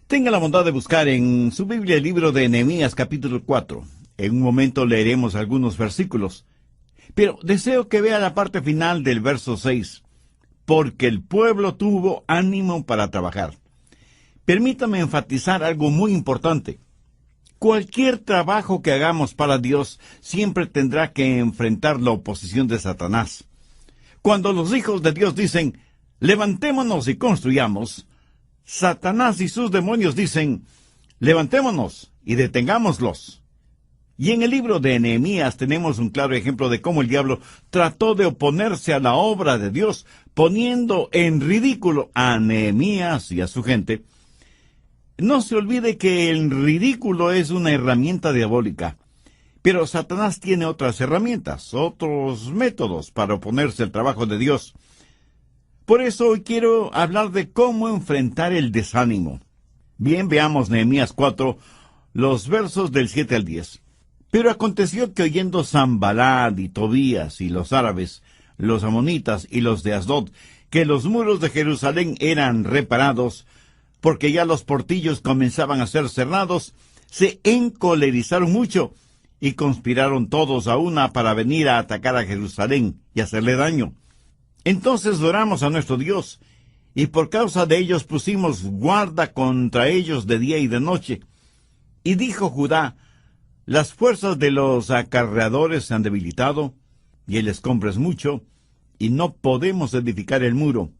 Tenga la bondad de buscar en su Biblia el libro de Nehemías capítulo 4. En un momento leeremos algunos versículos, pero deseo que vea la parte final del verso 6, porque el pueblo tuvo ánimo para trabajar. Permítame enfatizar algo muy importante. Cualquier trabajo que hagamos para Dios siempre tendrá que enfrentar la oposición de Satanás. Cuando los hijos de Dios dicen, levantémonos y construyamos, Satanás y sus demonios dicen, levantémonos y detengámoslos. Y en el libro de Nehemías tenemos un claro ejemplo de cómo el diablo trató de oponerse a la obra de Dios, poniendo en ridículo a Nehemías y a su gente. No se olvide que el ridículo es una herramienta diabólica, pero Satanás tiene otras herramientas, otros métodos para oponerse al trabajo de Dios. Por eso hoy quiero hablar de cómo enfrentar el desánimo. Bien, veamos Nehemías 4, los versos del 7 al 10. Pero aconteció que oyendo Sanballat y Tobías y los árabes, los amonitas y los de Asdod, que los muros de Jerusalén eran reparados, porque ya los portillos comenzaban a ser cerrados, se encolerizaron mucho y conspiraron todos a una para venir a atacar a Jerusalén y hacerle daño. Entonces oramos a nuestro Dios, y por causa de ellos pusimos guarda contra ellos de día y de noche. Y dijo Judá, las fuerzas de los acarreadores se han debilitado, y el escombro es mucho, y no podemos edificar el muro.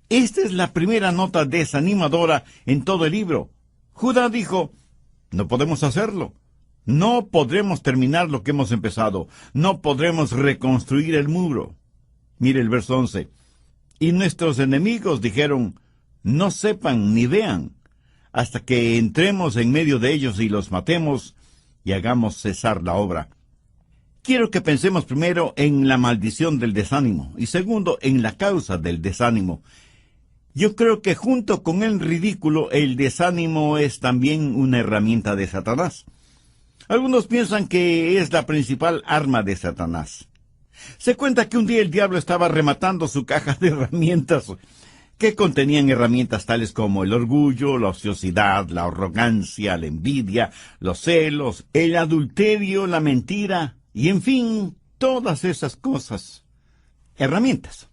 Esta es la primera nota desanimadora en todo el libro. Judá dijo, no podemos hacerlo. No podremos terminar lo que hemos empezado. No podremos reconstruir el muro. Mire el verso 11. Y nuestros enemigos dijeron, no sepan ni vean, hasta que entremos en medio de ellos y los matemos y hagamos cesar la obra. Quiero que pensemos primero en la maldición del desánimo y segundo en la causa del desánimo. Yo creo que junto con el ridículo, el desánimo es también una herramienta de Satanás. Algunos piensan que es la principal arma de Satanás. Se cuenta que un día el diablo estaba rematando su caja de herramientas, que contenían herramientas tales como el orgullo, la ociosidad, la arrogancia, la envidia, los celos, el adulterio, la mentira, y en fin, todas esas cosas. Herramientas.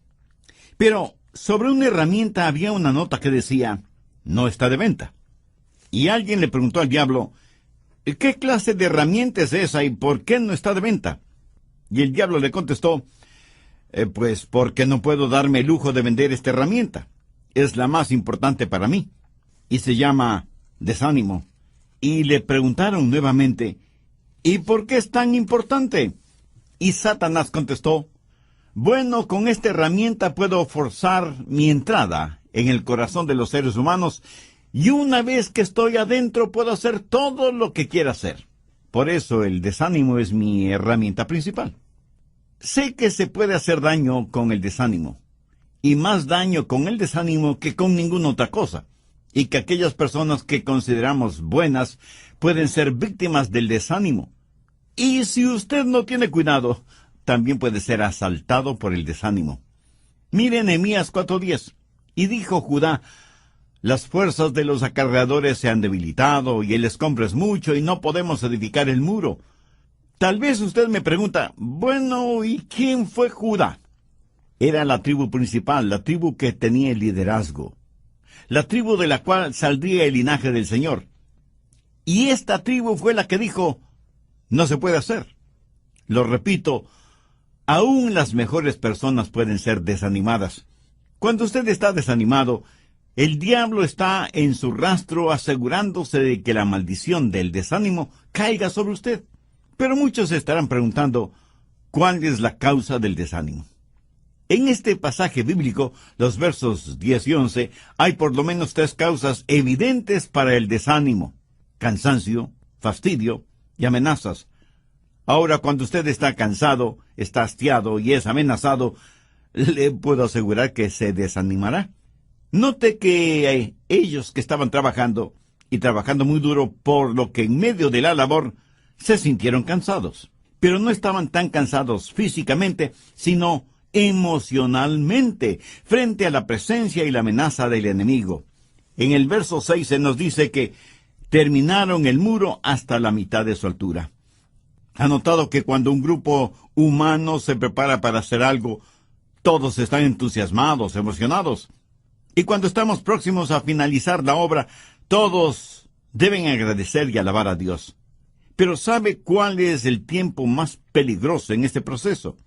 Pero sobre una herramienta había una nota que decía, no está de venta. Y alguien le preguntó al diablo, ¿qué clase de herramienta es esa y por qué no está de venta? Y el diablo le contestó, pues porque no puedo darme el lujo de vender esta herramienta. Es la más importante para mí. Y se llama desánimo. Y le preguntaron nuevamente, ¿y por qué es tan importante? Y Satanás contestó, bueno, con esta herramienta puedo forzar mi entrada en el corazón de los seres humanos y una vez que estoy adentro puedo hacer todo lo que quiera hacer. Por eso el desánimo es mi herramienta principal. Sé que se puede hacer daño con el desánimo, y más daño con el desánimo que con ninguna otra cosa, y que aquellas personas que consideramos buenas pueden ser víctimas del desánimo. Y si usted no tiene cuidado, también puede ser asaltado por el desánimo. Mire Nehemías 4:10, y dijo Judá, las fuerzas de los acarreadores se han debilitado, y el escombro es mucho, y no podemos edificar el muro. Tal vez usted me pregunta, bueno, ¿y quién fue Judá? Era la tribu principal, la tribu que tenía el liderazgo, la tribu de la cual saldría el linaje del Señor. Y esta tribu fue la que dijo, no se puede hacer. Lo repito, aún las mejores personas pueden ser desanimadas. Cuando usted está desanimado, el diablo está en su rastro asegurándose de que la maldición del desánimo caiga sobre usted. Pero muchos se estarán preguntando, ¿cuál es la causa del desánimo? En este pasaje bíblico, los versos 10 y 11, hay por lo menos 3 causas evidentes para el desánimo: cansancio, fastidio y amenazas. Ahora, cuando usted está cansado, está hastiado y es amenazado, le puedo asegurar que se desanimará. Note que ellos que estaban trabajando, y trabajando muy duro, por lo que en medio de la labor, se sintieron cansados. Pero no estaban tan cansados físicamente, sino emocionalmente, frente a la presencia y la amenaza del enemigo. En el verso 6 se nos dice que terminaron el muro hasta la mitad de su altura. ¿Ha notado que cuando un grupo humano se prepara para hacer algo, todos están entusiasmados, emocionados? Y cuando estamos próximos a finalizar la obra, todos deben agradecer y alabar a Dios. Pero ¿sabe cuál es el tiempo más peligroso en este proceso?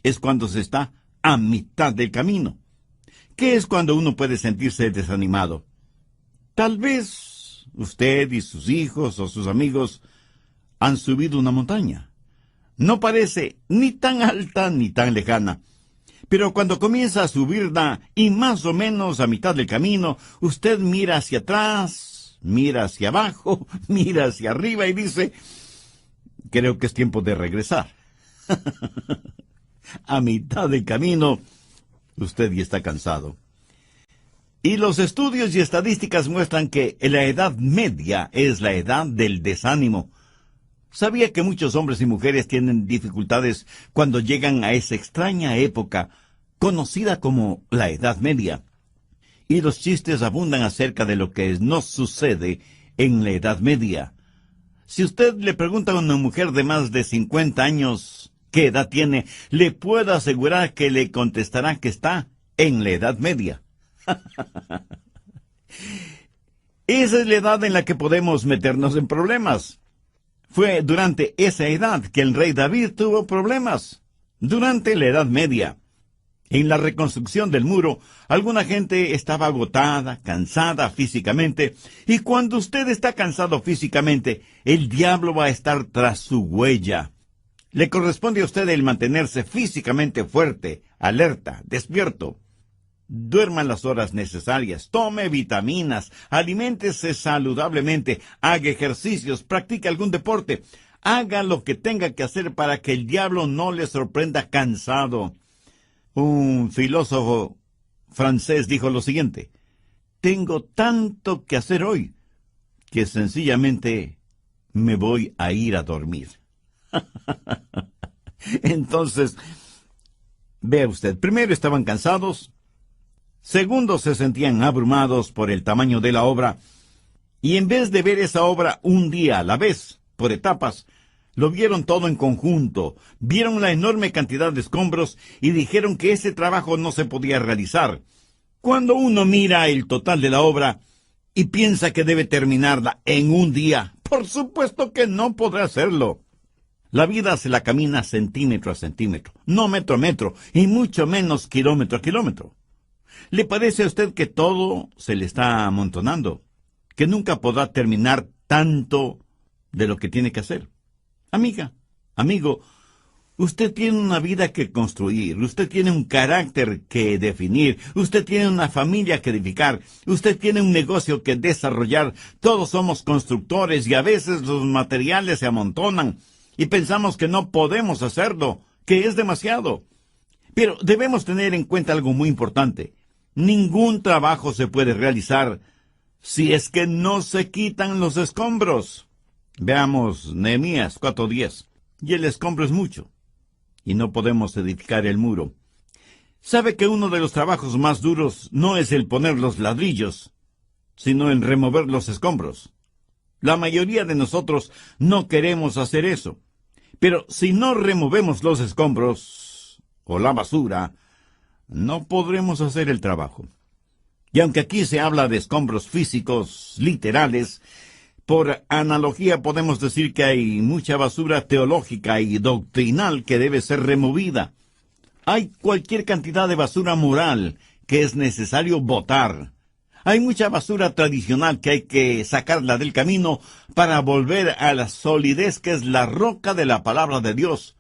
Es cuando se está a mitad del camino. ¿Qué es cuando uno puede sentirse desanimado? Tal vez usted y sus hijos o sus amigos han subido una montaña. No parece ni tan alta ni tan lejana. Pero cuando comienza a subirla y más o menos a mitad del camino, usted mira hacia atrás, mira hacia abajo, mira hacia arriba y dice, creo que es tiempo de regresar. A mitad del camino, usted ya está cansado. Y los estudios y estadísticas muestran que la edad media es la edad del desánimo. ¿Sabía que muchos hombres y mujeres tienen dificultades cuando llegan a esa extraña época conocida como la Edad Media? Y los chistes abundan acerca de lo que nos sucede en la Edad Media. Si usted le pregunta a una mujer de más de 50 años qué edad tiene, le puedo asegurar que le contestará que está en la Edad Media. Esa es la edad en la que podemos meternos en problemas. Fue durante esa edad que el rey David tuvo problemas. Durante la Edad Media. En la reconstrucción del muro, alguna gente estaba agotada, cansada físicamente, y cuando usted está cansado físicamente, el diablo va a estar tras su huella. Le corresponde a usted el mantenerse físicamente fuerte, alerta, despierto. Duerma las horas necesarias, tome vitaminas, aliméntese saludablemente, haga ejercicios, practique algún deporte, haga lo que tenga que hacer para que el diablo no le sorprenda cansado. Un filósofo francés dijo lo siguiente: tengo tanto que hacer hoy que sencillamente me voy a ir a dormir. Entonces, vea usted, primero estaban cansados, segundo se sentían abrumados por el tamaño de la obra, y en vez de ver esa obra un día a la vez, por etapas, lo vieron todo en conjunto, vieron la enorme cantidad de escombros y dijeron que ese trabajo no se podía realizar. Cuando uno mira el total de la obra y piensa que debe terminarla en un día, por supuesto que no podrá hacerlo. La vida se la camina centímetro a centímetro, no metro a metro, y mucho menos kilómetro a kilómetro. ¿Le parece a usted que todo se le está amontonando? ¿Que nunca podrá terminar tanto de lo que tiene que hacer? Amiga, amigo, usted tiene una vida que construir, usted tiene un carácter que definir, usted tiene una familia que edificar, usted tiene un negocio que desarrollar. Todos somos constructores y a veces los materiales se amontonan y pensamos que no podemos hacerlo, que es demasiado. Pero debemos tener en cuenta algo muy importante. Ningún trabajo se puede realizar si es que no se quitan los escombros. Veamos Nehemías 4:10. Y el escombro es mucho, y no podemos edificar el muro. ¿Sabe que uno de los trabajos más duros no es el poner los ladrillos, sino el remover los escombros? La mayoría de nosotros no queremos hacer eso. Pero si no removemos los escombros o la basura, no podremos hacer el trabajo. Y aunque aquí se habla de escombros físicos, literales, por analogía podemos decir que hay mucha basura teológica y doctrinal que debe ser removida. Hay cualquier cantidad de basura moral que es necesario botar. Hay mucha basura tradicional que hay que sacarla del camino para volver a la solidez que es la roca de la palabra de Dios,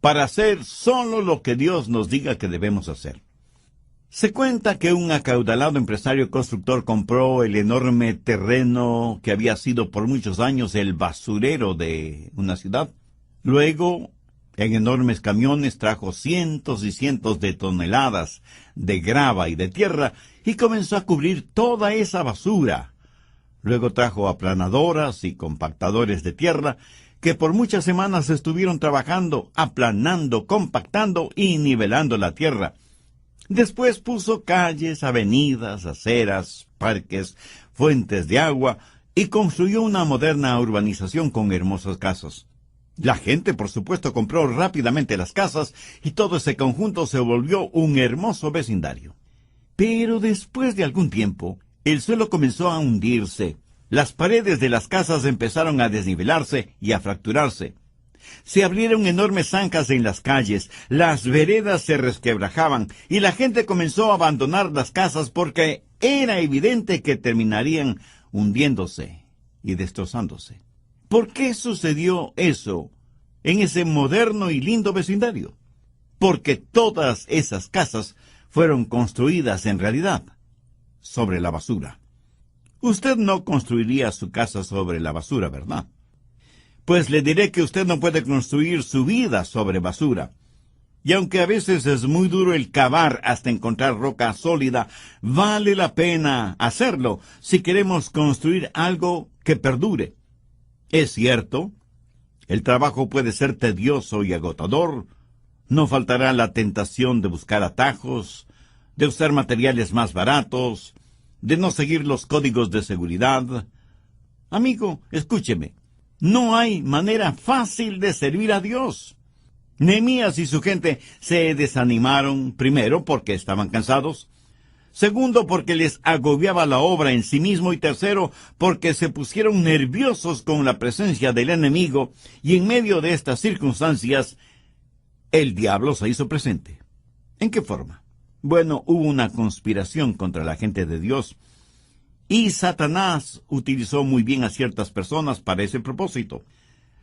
para hacer solo lo que Dios nos diga que debemos hacer. Se cuenta que un acaudalado empresario constructor compró el enorme terreno que había sido por muchos años el basurero de una ciudad. Luego, en enormes camiones trajo cientos y cientos de toneladas de grava y de tierra y comenzó a cubrir toda esa basura. Luego trajo aplanadoras y compactadores de tierra que por muchas semanas estuvieron trabajando, aplanando, compactando y nivelando la tierra. Después puso calles, avenidas, aceras, parques, fuentes de agua y construyó una moderna urbanización con hermosas casas. La gente, por supuesto, compró rápidamente las casas y todo ese conjunto se volvió un hermoso vecindario. Pero después de algún tiempo, el suelo comenzó a hundirse. Las paredes de las casas empezaron a desnivelarse y a fracturarse. Se abrieron enormes zanjas en las calles, las veredas se resquebrajaban y la gente comenzó a abandonar las casas porque era evidente que terminarían hundiéndose y destrozándose. ¿Por qué sucedió eso en ese moderno y lindo vecindario? Porque todas esas casas fueron construidas en realidad sobre la basura. Usted no construiría su casa sobre la basura, ¿verdad? Pues le diré que usted no puede construir su vida sobre basura. Y aunque a veces es muy duro el cavar hasta encontrar roca sólida, vale la pena hacerlo si queremos construir algo que perdure. Es cierto, el trabajo puede ser tedioso y agotador. No faltará la tentación de buscar atajos, de usar materiales más baratos, de no seguir los códigos de seguridad. Amigo, escúcheme. No hay manera fácil de servir a Dios. Nehemías y su gente se desanimaron, primero porque estaban cansados, segundo porque les agobiaba la obra en sí mismo y tercero porque se pusieron nerviosos con la presencia del enemigo y en medio de estas circunstancias el diablo se hizo presente. ¿En qué forma? Bueno, hubo una conspiración contra la gente de Dios. Y Satanás utilizó muy bien a ciertas personas para ese propósito.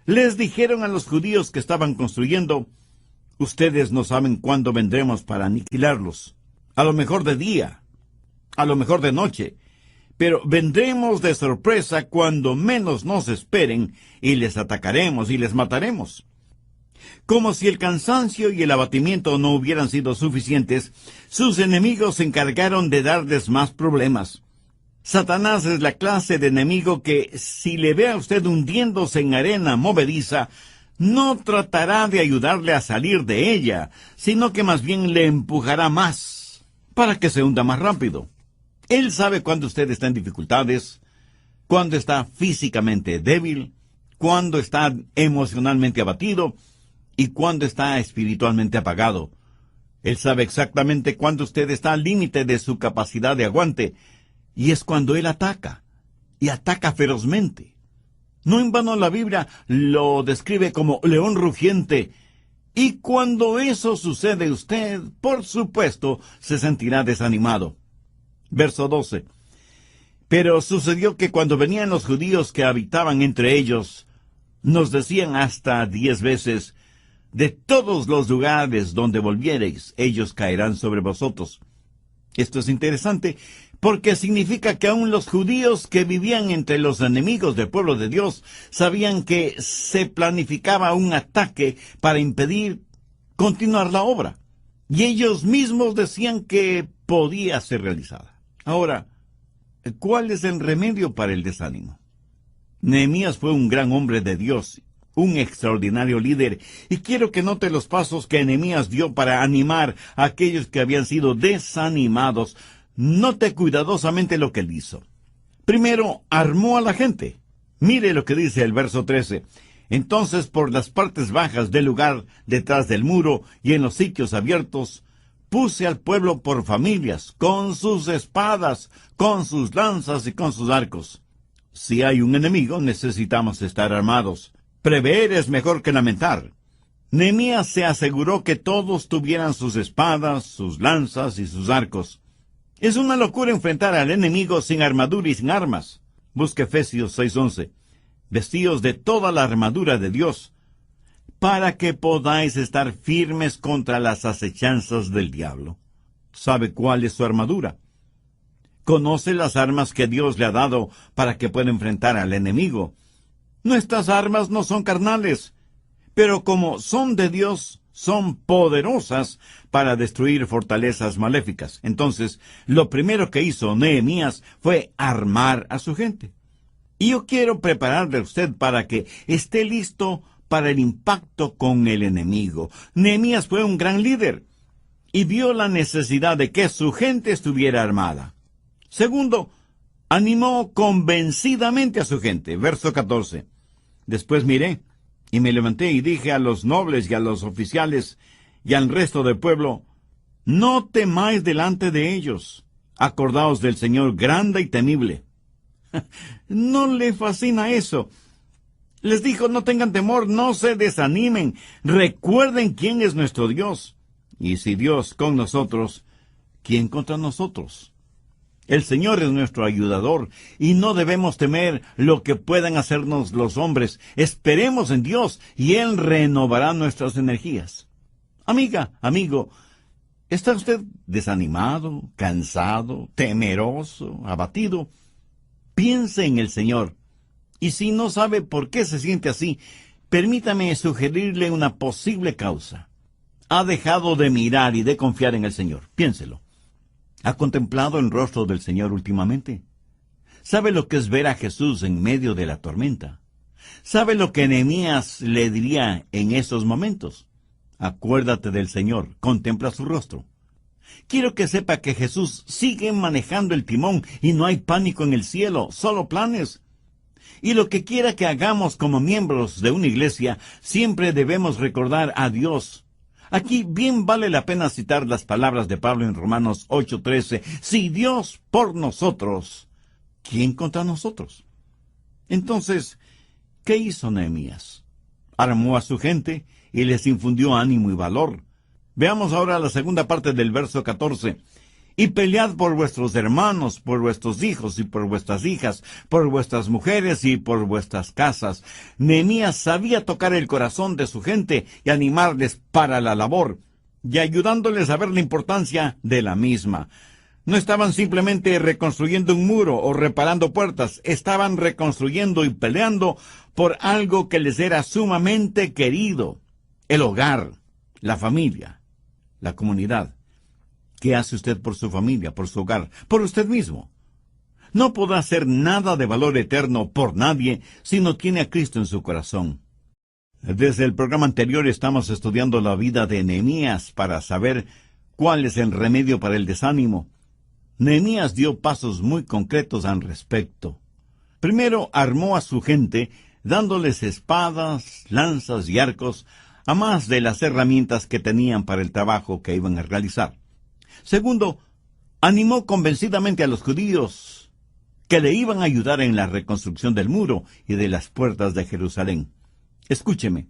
Les dijeron a los judíos que estaban construyendo, ustedes no saben cuándo vendremos para aniquilarlos. A lo mejor de día, a lo mejor de noche, pero vendremos de sorpresa cuando menos nos esperen y les atacaremos y les mataremos. Como si el cansancio y el abatimiento no hubieran sido suficientes, sus enemigos se encargaron de darles más problemas. Satanás es la clase de enemigo que, si le ve a usted hundiéndose en arena movediza, no tratará de ayudarle a salir de ella, sino que más bien le empujará más, para que se hunda más rápido. Él sabe cuándo usted está en dificultades, cuándo está físicamente débil, cuándo está emocionalmente abatido y cuándo está espiritualmente apagado. Él sabe exactamente cuándo usted está al límite de su capacidad de aguante, y es cuando él ataca, y ataca ferozmente. No en vano la Biblia lo describe como león rugiente, y cuando eso sucede usted, por supuesto, se sentirá desanimado. Verso 12. Pero sucedió que cuando venían los judíos que habitaban entre ellos, nos decían hasta 10 veces, de todos los lugares donde volviereis, ellos caerán sobre vosotros. Esto es interesante, porque significa que aún los judíos que vivían entre los enemigos del pueblo de Dios sabían que se planificaba un ataque para impedir continuar la obra. Y ellos mismos decían que podía ser realizada. Ahora, ¿cuál es el remedio para el desánimo? Nehemías fue un gran hombre de Dios, un extraordinario líder, y quiero que note los pasos que Nehemías dio para animar a aquellos que habían sido desanimados. Note cuidadosamente lo que él hizo. Primero, armó a la gente. Mire lo que dice el verso 13. Entonces, por las partes bajas del lugar, detrás del muro y en los sitios abiertos, puse al pueblo por familias, con sus espadas, con sus lanzas y con sus arcos. Si hay un enemigo, necesitamos estar armados. Prever es mejor que lamentar. Nehemías se aseguró que todos tuvieran sus espadas, sus lanzas y sus arcos. Es una locura enfrentar al enemigo sin armadura y sin armas. Busque Efesios 6:11. Vestíos de toda la armadura de Dios, para que podáis estar firmes contra las acechanzas del diablo. ¿Sabe cuál es su armadura? Conoce las armas que Dios le ha dado para que pueda enfrentar al enemigo. Nuestras armas no son carnales, pero como son de Dios, son poderosas para destruir fortalezas maléficas. Entonces, lo primero que hizo Nehemías fue armar a su gente. Y yo quiero prepararle a usted para que esté listo para el impacto con el enemigo. Nehemías fue un gran líder. y vio la necesidad de que su gente estuviera armada. Segundo, animó convencidamente a su gente. Verso 14. Después miré, y me levanté y dije a los nobles y a los oficiales y al resto del pueblo, no temáis delante de ellos, acordaos del Señor grande y temible. No le fascina eso. Les dijo, no tengan temor, no se desanimen, recuerden quién es nuestro Dios. Y si Dios con nosotros, ¿quién contra nosotros? El Señor es nuestro ayudador, y no debemos temer lo que puedan hacernos los hombres. Esperemos en Dios, y Él renovará nuestras energías. Amiga, amigo, ¿está usted desanimado, cansado, temeroso, abatido? Piense en el Señor. Y si no sabe por qué se siente así, permítame sugerirle una posible causa. Ha dejado de mirar y de confiar en el Señor. Piénselo. ¿Ha contemplado el rostro del Señor últimamente? ¿Sabe lo que es ver a Jesús en medio de la tormenta? ¿Sabe lo que Nehemías le diría en esos momentos? Acuérdate del Señor, contempla su rostro. Quiero que sepa que Jesús sigue manejando el timón y no hay pánico en el cielo, solo planes. Y lo que quiera que hagamos como miembros de una iglesia, siempre debemos recordar a Dios. Aquí bien vale la pena citar las palabras de Pablo en Romanos 8:13. Si Dios por nosotros, ¿quién contra nosotros? Entonces, ¿qué hizo Nehemías? Armó a su gente y les infundió ánimo y valor. Veamos ahora la segunda parte del verso 14. Y pelead por vuestros hermanos, por vuestros hijos y por vuestras hijas, por vuestras mujeres y por vuestras casas. Nehemías sabía tocar el corazón de su gente y animarles para la labor, y ayudándoles a ver la importancia de la misma. No estaban simplemente reconstruyendo un muro o reparando puertas, estaban reconstruyendo y peleando por algo que les era sumamente querido: el hogar, la familia, la comunidad. ¿Qué hace usted por su familia, por su hogar, por usted mismo? No podrá hacer nada de valor eterno por nadie si no tiene a Cristo en su corazón. Desde el programa anterior estamos estudiando la vida de Nehemías para saber cuál es el remedio para el desánimo. Nehemías dio pasos muy concretos al respecto. Primero armó a su gente, dándoles espadas, lanzas y arcos, a más de las herramientas que tenían para el trabajo que iban a realizar. Segundo, animó convencidamente a los judíos que le iban a ayudar en la reconstrucción del muro y de las puertas de Jerusalén. Escúcheme.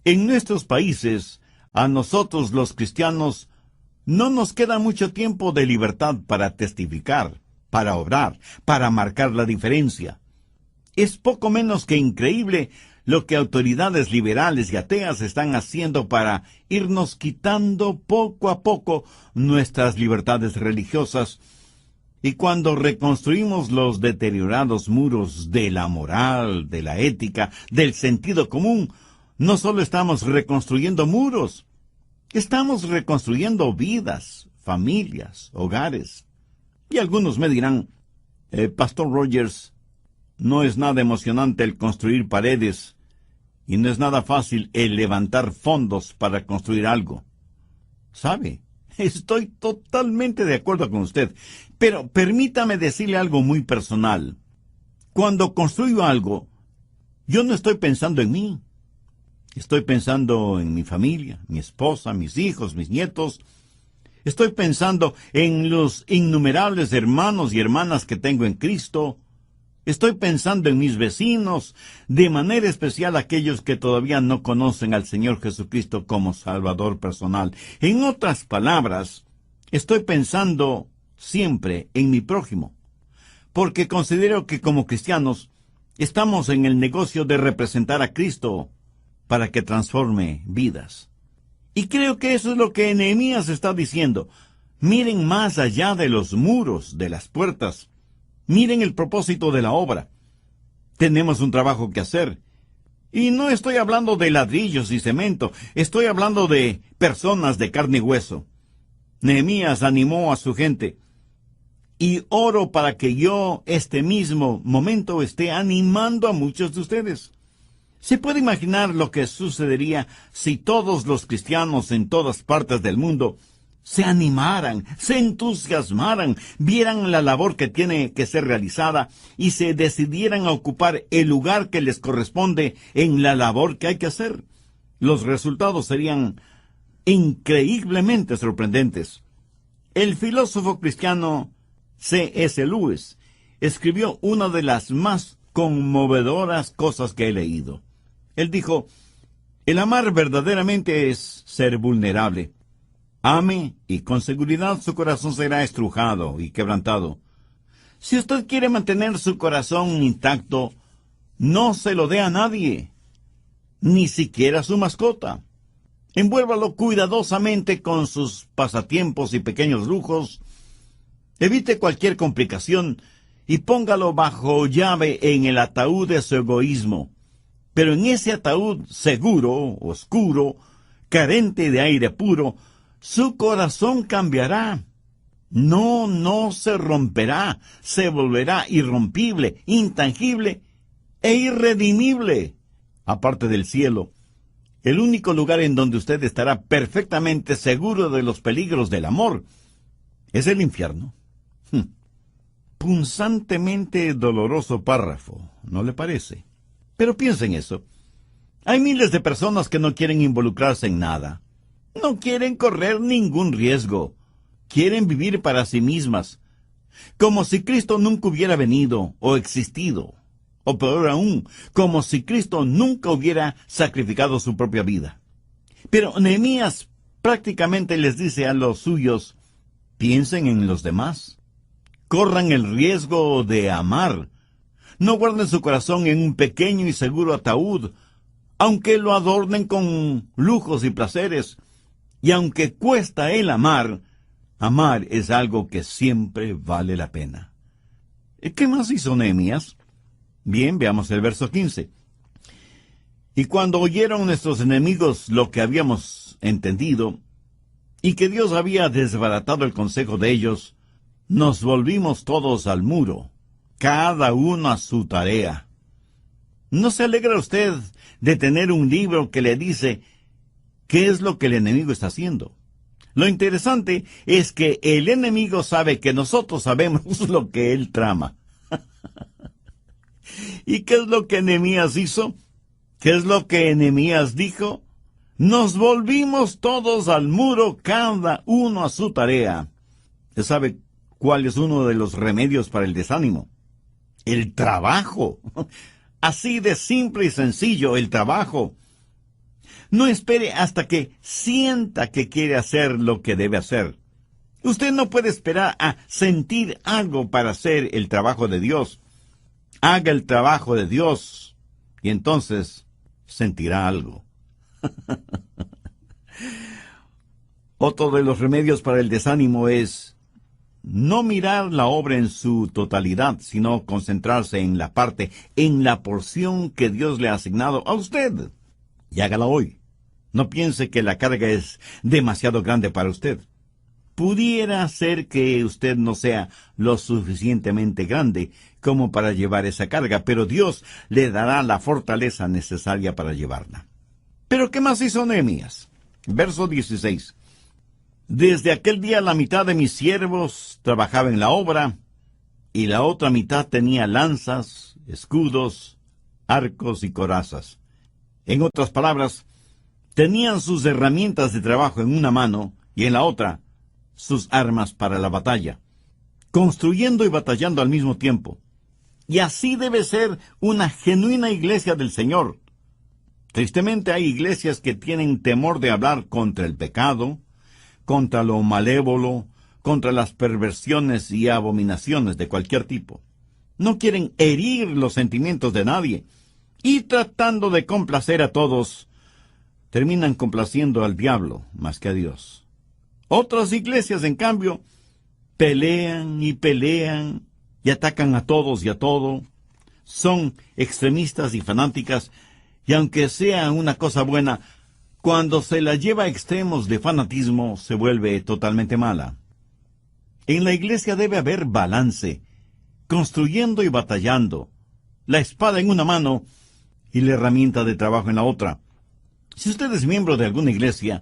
En nuestros países, a nosotros los cristianos, no nos queda mucho tiempo de libertad para testificar, para obrar, para marcar la diferencia. Es poco menos que increíble lo que autoridades liberales y ateas están haciendo para irnos quitando poco a poco nuestras libertades religiosas. Y cuando reconstruimos los deteriorados muros de la moral, de la ética, del sentido común, no solo estamos reconstruyendo muros, estamos reconstruyendo vidas, familias, hogares. Y algunos me dirán, Pastor Rogers, no es nada emocionante el construir paredes y no es nada fácil el levantar fondos para construir algo. ¿Sabe? Estoy totalmente de acuerdo con usted, pero permítame decirle algo muy personal. Cuando construyo algo, yo no estoy pensando en mí. Estoy pensando en mi familia, mi esposa, mis hijos, mis nietos. Estoy pensando en los innumerables hermanos y hermanas que tengo en Cristo. Estoy pensando en mis vecinos, de manera especial aquellos que todavía no conocen al Señor Jesucristo como Salvador personal. En otras palabras, estoy pensando siempre en mi prójimo, porque considero que como cristianos estamos en el negocio de representar a Cristo para que transforme vidas. Y creo que eso es lo que Nehemías está diciendo. Miren más allá de los muros, de las puertas. Miren el propósito de la obra. Tenemos un trabajo que hacer. Y no estoy hablando de ladrillos y cemento, estoy hablando de personas de carne y hueso. Nehemías animó a su gente. Y oro para que yo, este mismo momento, esté animando a muchos de ustedes. ¿Se puede imaginar lo que sucedería si todos los cristianos en todas partes del mundo se animaran, se entusiasmaran, vieran la labor que tiene que ser realizada y se decidieran a ocupar el lugar que les corresponde en la labor que hay que hacer? Los resultados serían increíblemente sorprendentes. El filósofo cristiano C.S. Lewis escribió una de las más conmovedoras cosas que he leído. Él dijo, el amar verdaderamente es ser vulnerable. Ame y con seguridad su corazón será estrujado y quebrantado. Si usted quiere mantener su corazón intacto, no se lo dé a nadie, ni siquiera a su mascota. Envuélvalo cuidadosamente con sus pasatiempos y pequeños lujos. Evite cualquier complicación y póngalo bajo llave en el ataúd de su egoísmo. Pero en ese ataúd seguro, oscuro, carente de aire puro, su corazón cambiará. No se romperá, se volverá irrompible, intangible e irredimible. Aparte del cielo, el único lugar en donde usted estará perfectamente seguro de los peligros del amor es el infierno. Punzantemente doloroso párrafo, ¿no le parece? Pero piensa en eso. Hay miles de personas que no quieren involucrarse en nada. No quieren correr ningún riesgo. Quieren vivir para sí mismas, como si Cristo nunca hubiera venido o existido. O peor aún, como si Cristo nunca hubiera sacrificado su propia vida. Pero Nehemías prácticamente les dice a los suyos, piensen en los demás. Corran el riesgo de amar. No guarden su corazón en un pequeño y seguro ataúd, aunque lo adornen con lujos y placeres. Y aunque cuesta el amar, amar es algo que siempre vale la pena. ¿Qué más hizo Nehemías? Bien, veamos el verso 15. Y cuando oyeron nuestros enemigos lo que habíamos entendido, y que Dios había desbaratado el consejo de ellos, nos volvimos todos al muro, cada uno a su tarea. ¿No se alegra usted de tener un libro que le dice qué es lo que el enemigo está haciendo? Lo interesante es que el enemigo sabe que nosotros sabemos lo que él trama. ¿Y qué es lo que Nehemías hizo? ¿Qué es lo que Nehemías dijo? Nos volvimos todos al muro, cada uno a su tarea. ¿Usted sabe cuál es uno de los remedios para el desánimo? El trabajo. Así de simple y sencillo, el trabajo. No espere hasta que sienta que quiere hacer lo que debe hacer. Usted no puede esperar a sentir algo para hacer el trabajo de Dios. Haga el trabajo de Dios y entonces sentirá algo. Otro de los remedios para el desánimo es no mirar la obra en su totalidad, sino concentrarse en la parte, en la porción que Dios le ha asignado a usted. Y hágala hoy. No piense que la carga es demasiado grande para usted. pudiera ser que usted no sea lo suficientemente grande como para llevar esa carga, pero Dios le dará la fortaleza necesaria para llevarla. ¿Pero qué más hizo Nehemías? Verso 16. Desde aquel día la mitad de mis siervos trabajaba en la obra, y la otra mitad tenía lanzas, escudos, arcos y corazas. En otras palabras, tenían sus herramientas de trabajo en una mano y en la otra sus armas para la batalla, construyendo y batallando al mismo tiempo. Y así debe ser una genuina iglesia del Señor. Tristemente hay iglesias que tienen temor de hablar contra el pecado, contra lo malévolo, contra las perversiones y abominaciones de cualquier tipo. No quieren herir los sentimientos de nadie, y tratando de complacer a todos, terminan complaciendo al diablo más que a Dios. Otras iglesias, en cambio, pelean y atacan a todos y a todo. Son extremistas y fanáticas, y aunque sea una cosa buena, cuando se la lleva a extremos de fanatismo, se vuelve totalmente mala. En la iglesia debe haber balance, construyendo y batallando, la espada en una mano y la herramienta de trabajo en la otra. Si usted es miembro de alguna iglesia,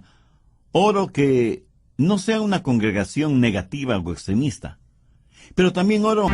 oro que no sea una congregación negativa o extremista, pero también oro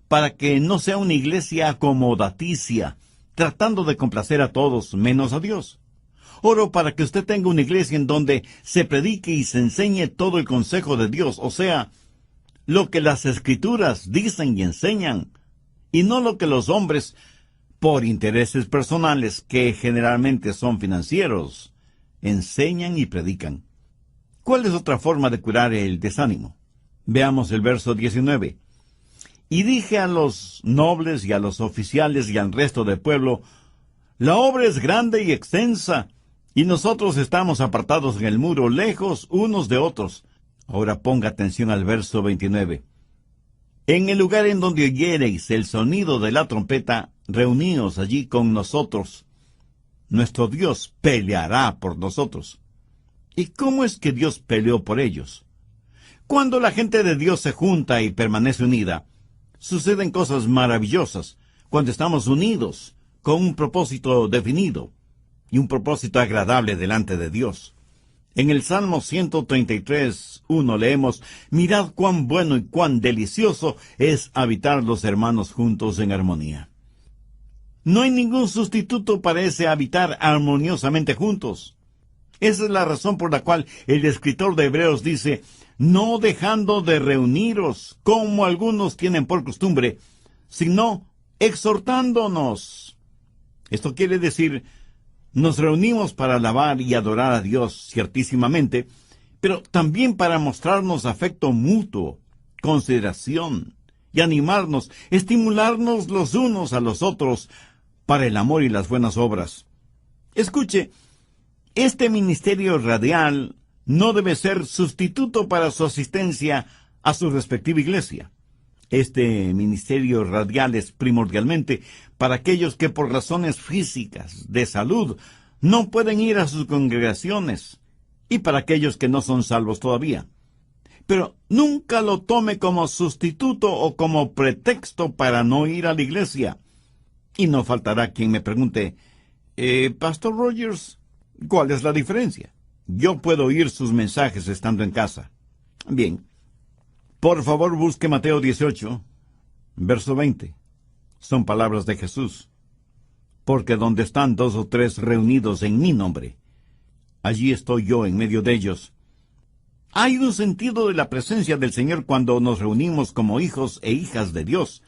para que no sea una iglesia acomodaticia, tratando de complacer a todos menos a Dios. Oro para que usted tenga una iglesia en donde se predique y se enseñe todo el consejo de Dios, o sea, lo que las Escrituras dicen y enseñan, y no lo que los hombres, por intereses personales, que generalmente son financieros, enseñan y predican. ¿Cuál es otra forma de curar el desánimo? Veamos el verso 19. Y dije a los nobles y a los oficiales y al resto del pueblo, la obra es grande y extensa, y nosotros estamos apartados en el muro, lejos unos de otros. Ahora ponga atención al verso 29. En el lugar en donde oyereis el sonido de la trompeta, reuníos allí con nosotros. Nuestro Dios peleará por nosotros. ¿Y cómo es que Dios peleó por ellos? Cuando la gente de Dios se junta y permanece unida, suceden cosas maravillosas cuando estamos unidos con un propósito definido y un propósito agradable delante de Dios. En el Salmo 133:1 leemos, mirad cuán bueno y cuán delicioso es habitar los hermanos juntos en armonía. No hay ningún sustituto para ese habitar armoniosamente juntos. Esa es la razón por la cual el escritor de Hebreos dice, no dejando de reuniros, como algunos tienen por costumbre, sino exhortándonos. Esto quiere decir, nos reunimos para alabar y adorar a Dios ciertísimamente, pero también para mostrarnos afecto mutuo, consideración, y animarnos, estimularnos los unos a los otros para el amor y las buenas obras. Escuche, este ministerio radial no debe ser sustituto para su asistencia a su respectiva iglesia. Este ministerio radial es primordialmente para aquellos que por razones físicas, de salud, no pueden ir a sus congregaciones, y para aquellos que no son salvos todavía. Pero nunca lo tome como sustituto o como pretexto para no ir a la iglesia. Y no faltará quien me pregunte, Pastor Rogers, ¿cuál es la diferencia? Yo puedo oír sus mensajes estando en casa. Bien, por favor busque Mateo 18, verso 20. Son palabras de Jesús. Porque donde están 2 o 3 reunidos en mi nombre, allí estoy yo en medio de ellos. Hay un sentido de la presencia del Señor cuando nos reunimos como hijos e hijas de Dios,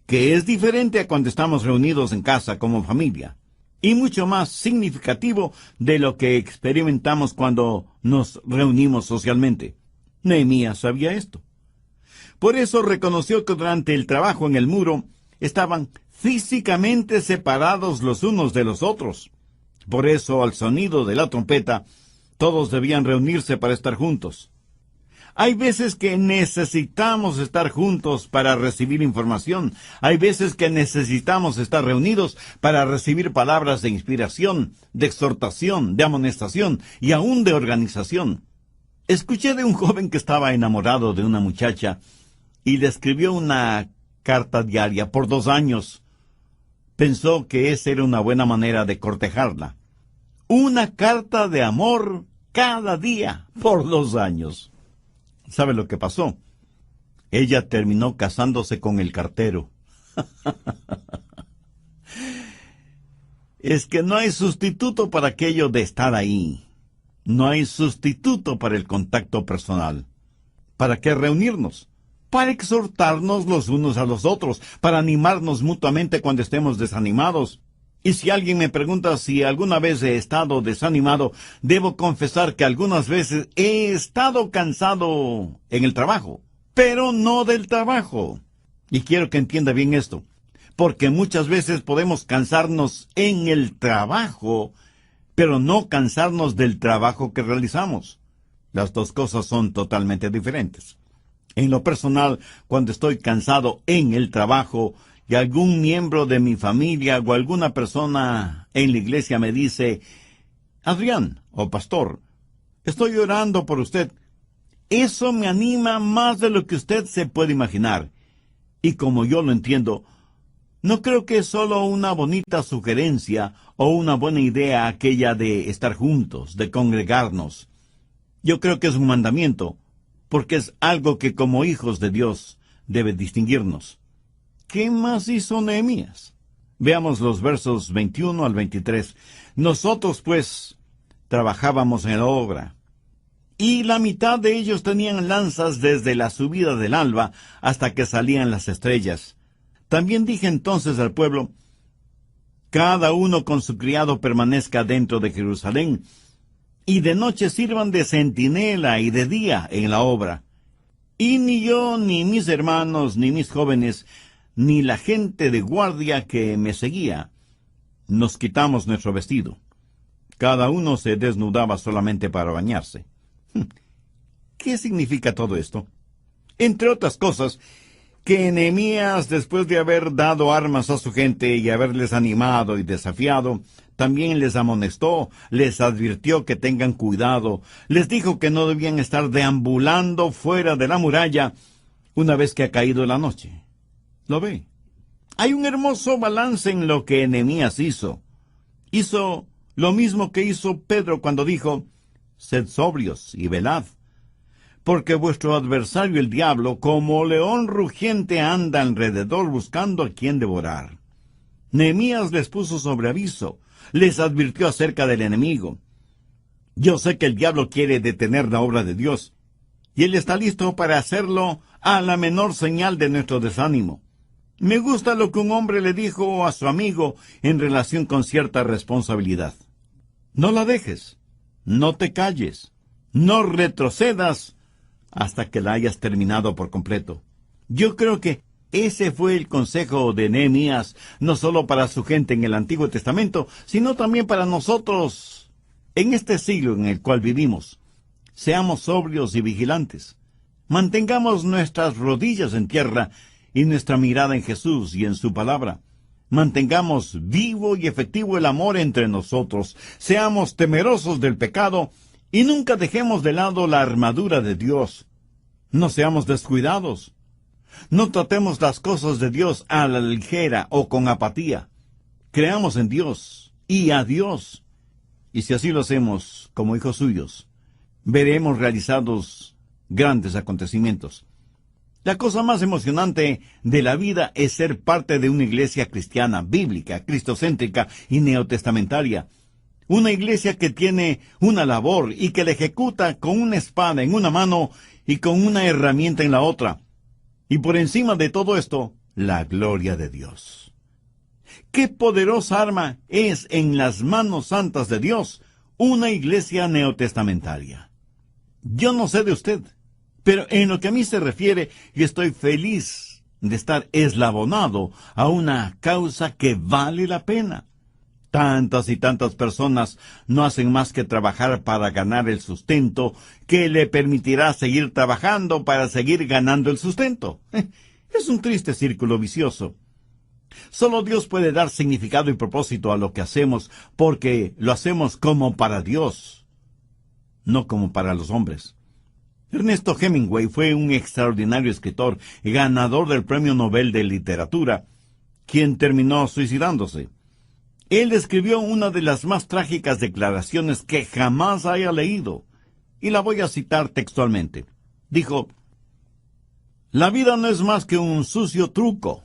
que es diferente a cuando estamos reunidos en casa como familia, y mucho más significativo de lo que experimentamos cuando nos reunimos socialmente. Nehemías sabía esto. Por eso reconoció que durante el trabajo en el muro estaban físicamente separados los unos de los otros. Por eso, al sonido de la trompeta, todos debían reunirse para estar juntos. Hay veces que necesitamos estar juntos para recibir información. Hay veces que necesitamos estar reunidos para recibir palabras de inspiración, de exhortación, de amonestación y aún de organización. Escuché de un joven que estaba enamorado de una muchacha y le escribió una carta diaria por 2 años. Pensó que esa era una buena manera de cortejarla. Una carta de amor cada día por 2 años. ¿Sabe lo que pasó? Ella terminó casándose con el cartero. Es que no hay sustituto para aquello de estar ahí. No hay sustituto para el contacto personal. ¿Para qué reunirnos? Para exhortarnos los unos a los otros, para animarnos mutuamente cuando estemos desanimados. Y si alguien me pregunta si alguna vez he estado desanimado, debo confesar que algunas veces he estado cansado en el trabajo, pero no del trabajo. Y quiero que entienda bien esto, porque muchas veces podemos cansarnos en el trabajo, pero no cansarnos del trabajo que realizamos. Las dos cosas son totalmente diferentes. En lo personal, cuando estoy cansado en el trabajo y algún miembro de mi familia o alguna persona en la iglesia me dice, Adrián, o pastor, estoy orando por usted, eso me anima más de lo que usted se puede imaginar. Y como yo lo entiendo, no creo que es solo una bonita sugerencia o una buena idea aquella de estar juntos, de congregarnos. Yo creo que es un mandamiento, porque es algo que como hijos de Dios debe distinguirnos. ¿Qué más hizo Nehemías? Veamos los versos 21 al 23. Nosotros, pues, trabajábamos en la obra, y la mitad de ellos tenían lanzas desde la subida del alba hasta que salían las estrellas. También dije entonces al pueblo, cada uno con su criado permanezca dentro de Jerusalén, y de noche sirvan de centinela y de día en la obra. Y ni yo, ni mis hermanos, ni mis jóvenes, ni la gente de guardia que me seguía, nos quitamos nuestro vestido. Cada uno se desnudaba solamente para bañarse. ¿Qué significa todo esto? Entre otras cosas, que Nehemías, después de haber dado armas a su gente y haberles animado y desafiado, también les amonestó, les advirtió que tengan cuidado, les dijo que no debían estar deambulando fuera de la muralla una vez que ha caído la noche. ¿Lo ve? Hay un hermoso balance en lo que Nehemías hizo. Hizo lo mismo que hizo Pedro cuando dijo, sed sobrios y velad, porque vuestro adversario el diablo, como león rugiente, anda alrededor buscando a quien devorar. Nehemías les puso sobre aviso, les advirtió acerca del enemigo. Yo sé que el diablo quiere detener la obra de Dios, y él está listo para hacerlo a la menor señal de nuestro desánimo. Me gusta lo que un hombre le dijo a su amigo en relación con cierta responsabilidad. No la dejes, no te calles, no retrocedas hasta que la hayas terminado por completo. Yo creo que ese fue el consejo de Nehemías, no solo para su gente en el Antiguo Testamento, sino también para nosotros en este siglo en el cual vivimos. Seamos sobrios y vigilantes. Mantengamos nuestras rodillas en tierra y nuestra mirada en Jesús y en su palabra. Mantengamos vivo y efectivo el amor entre nosotros. Seamos temerosos del pecado y nunca dejemos de lado la armadura de Dios. No seamos descuidados. No tratemos las cosas de Dios a la ligera o con apatía. Creamos en Dios y a Dios. Y si así lo hacemos como hijos suyos, veremos realizados grandes acontecimientos. La cosa más emocionante de la vida es ser parte de una iglesia cristiana, bíblica, cristocéntrica y neotestamentaria. Una iglesia que tiene una labor y que la ejecuta con una espada en una mano y con una herramienta en la otra. Y por encima de todo esto, la gloria de Dios. ¡Qué poderosa arma es en las manos santas de Dios una iglesia neotestamentaria! Yo no sé de usted, pero en lo que a mí se refiere, yo estoy feliz de estar eslabonado a una causa que vale la pena. Tantas y tantas personas no hacen más que trabajar para ganar el sustento que le permitirá seguir trabajando para seguir ganando el sustento. Es un triste círculo vicioso. Solo Dios puede dar significado y propósito a lo que hacemos, porque lo hacemos como para Dios, no como para los hombres. Ernesto Hemingway fue un extraordinario escritor, ganador del Premio Nobel de Literatura, quien terminó suicidándose. Él escribió una de las más trágicas declaraciones que jamás haya leído, y la voy a citar textualmente. Dijo: «La vida no es más que un sucio truco,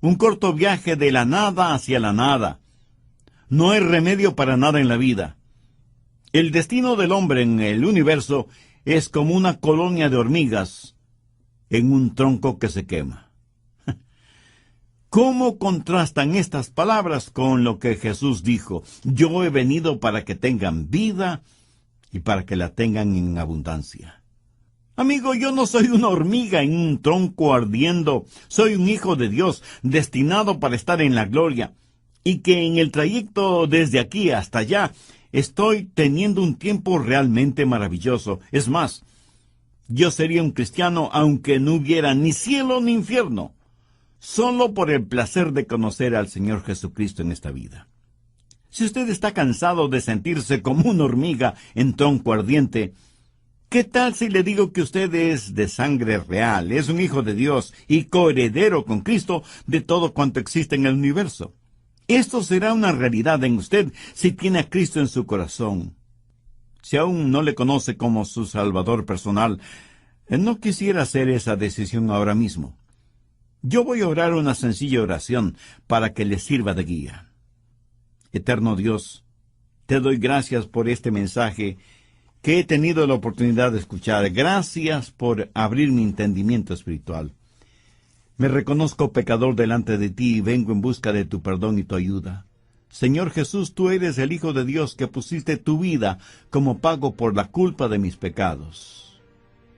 un corto viaje de la nada hacia la nada. No hay remedio para nada en la vida. El destino del hombre en el universo es como una colonia de hormigas en un tronco que se quema». ¿Cómo contrastan estas palabras con lo que Jesús dijo? Yo he venido para que tengan vida y para que la tengan en abundancia. Amigo, yo no soy una hormiga en un tronco ardiendo. Soy un hijo de Dios, destinado para estar en la gloria, y que en el trayecto desde aquí hasta allá estoy teniendo un tiempo realmente maravilloso. Es más, yo sería un cristiano aunque no hubiera ni cielo ni infierno, solo por el placer de conocer al Señor Jesucristo en esta vida. Si usted está cansado de sentirse como una hormiga en tronco ardiente, ¿qué tal si le digo que usted es de sangre real, es un hijo de Dios y coheredero con Cristo de todo cuanto existe en el universo? Esto será una realidad en usted si tiene a Cristo en su corazón. Si aún no le conoce como su Salvador personal, no quisiera hacer esa decisión ahora mismo. Yo voy a orar una sencilla oración para que le sirva de guía. Eterno Dios, te doy gracias por este mensaje que he tenido la oportunidad de escuchar. Gracias por abrir mi entendimiento espiritual. Me reconozco pecador delante de ti y vengo en busca de tu perdón y tu ayuda. Señor Jesús, tú eres el Hijo de Dios que pusiste tu vida como pago por la culpa de mis pecados.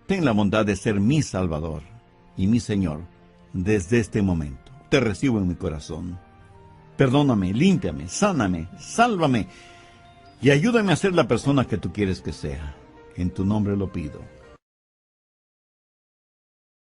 Ten la bondad de ser mi Salvador y mi Señor desde este momento. Te recibo en mi corazón. Perdóname, límpiame, sáname, sálvame y ayúdame a ser la persona que tú quieres que sea. En tu nombre lo pido.